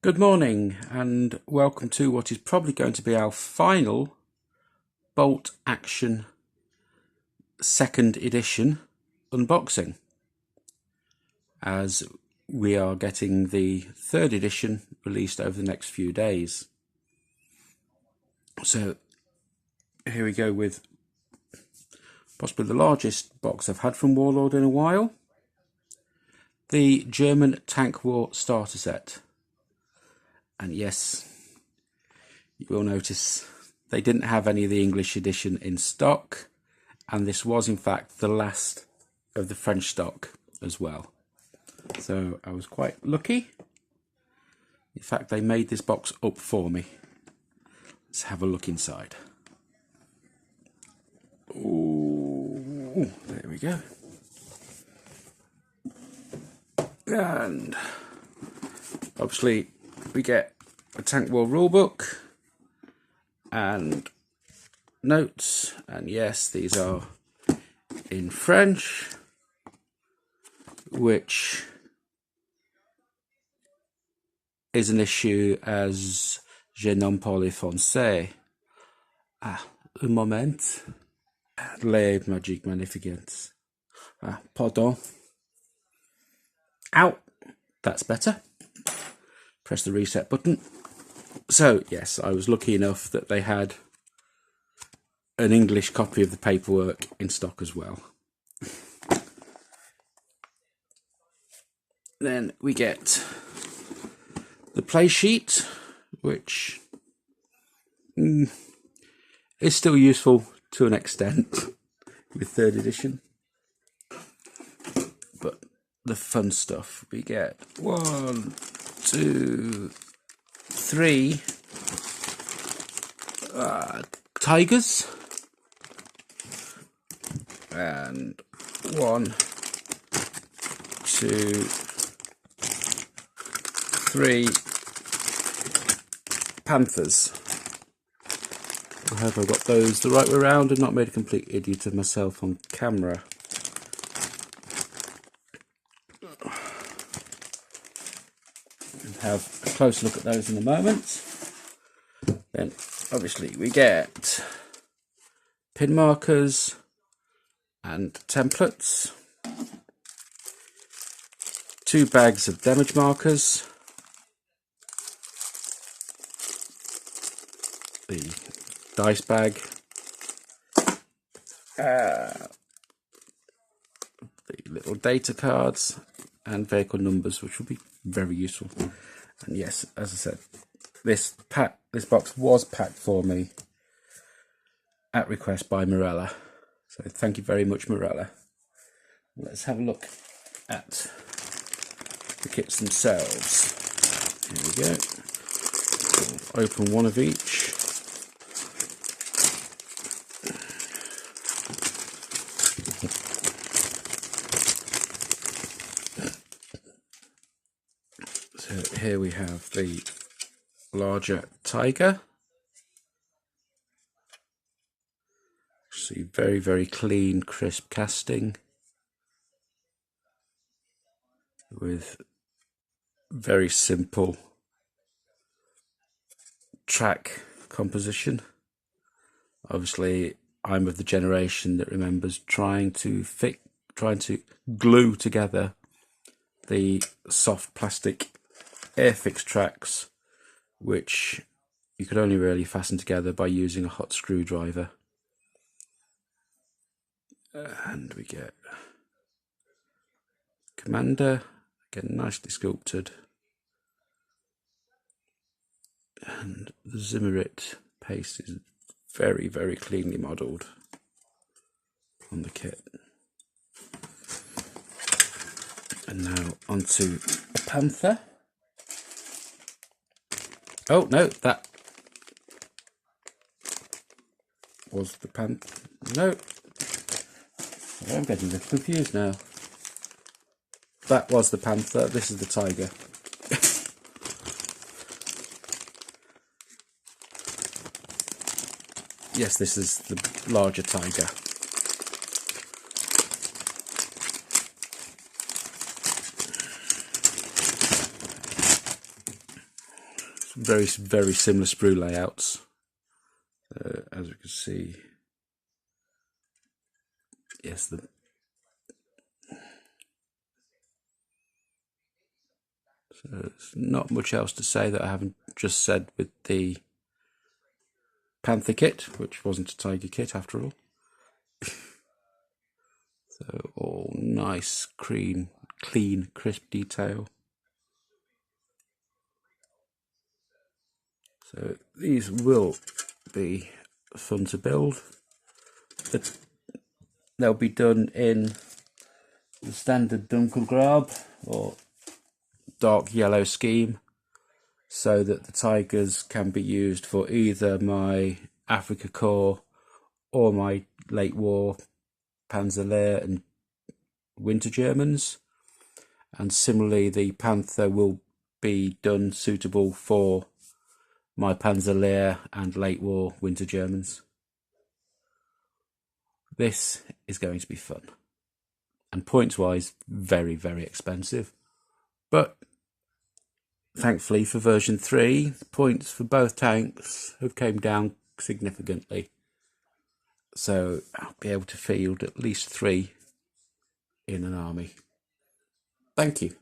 Good morning and welcome to what is probably going to be our final Bolt Action 2nd edition unboxing, as we are getting the 3rd edition released over the next few days. So here we go with possibly the largest box I've had from Warlord in a while, the German Tank War starter set. And yes, you will notice they didn't have any of the English edition in stock, and this was in fact the last of the French stock as well. So I was quite lucky. In fact, they made this box up for me. Let's have a look inside. Oh, there we go. And obviously we get a Tank War rulebook and notes, and yes, these are in French, which is an issue as je n'aime pas les français. Ah, un moment. Les magiques magnificents. Ah, pardon. Ow! That's better. Press the reset button. So yes, I was lucky enough that they had an English copy of the paperwork in stock as well. Then we get the play sheet, which is still useful to an extent with 3rd edition. But the fun stuff, we get 1, 2, 3 tigers, and 1, 2, 3 Panthers. I hope I got those the right way around and not made a complete idiot of myself on camera. Have a close look at those in a moment. Then obviously we get pin markers and templates, 2 bags of damage markers, the dice bag, the little data cards and vehicle numbers, which will be very useful. And yes, as I said, this box was packed for me at request by Morella. So thank you very much, Morella. Let's have a look at the kits themselves. Here we go. We'll open one of each. So here we have the larger Tiger. See, very clean, crisp casting with very simple track composition. Obviously, I'm of the generation that remembers trying to glue together the soft plastic Airfix tracks, which you could only really fasten together by using a hot screwdriver. And we get Commander, again nicely sculpted, and the Zimmerit paste is very cleanly modelled on the kit. And now onto the Panther. Oh no, that was the Panther. No, I'm getting a little confused now. That was the Panther, this is the Tiger. Yes, this is the larger Tiger. very similar sprue layouts. As we can see, yes, so there's not much else to say that I haven't just said with the Panther kit, which wasn't a Tiger kit after all. So all nice, clean, crisp detail. So these will be fun to build. But they'll be done in the standard Dunkelgrab or dark yellow scheme, so that the Tigers can be used for either my Afrika Korps or my late war Panzer Lehr and Winter Germans. And similarly, the Panther will be done suitable for my Panzer Lehr and late war Winter Germans. This is going to be fun. And points wise, very expensive. But thankfully for version 3, the points for both tanks have came down significantly. So I'll be able to field at least 3 in an army. Thank you.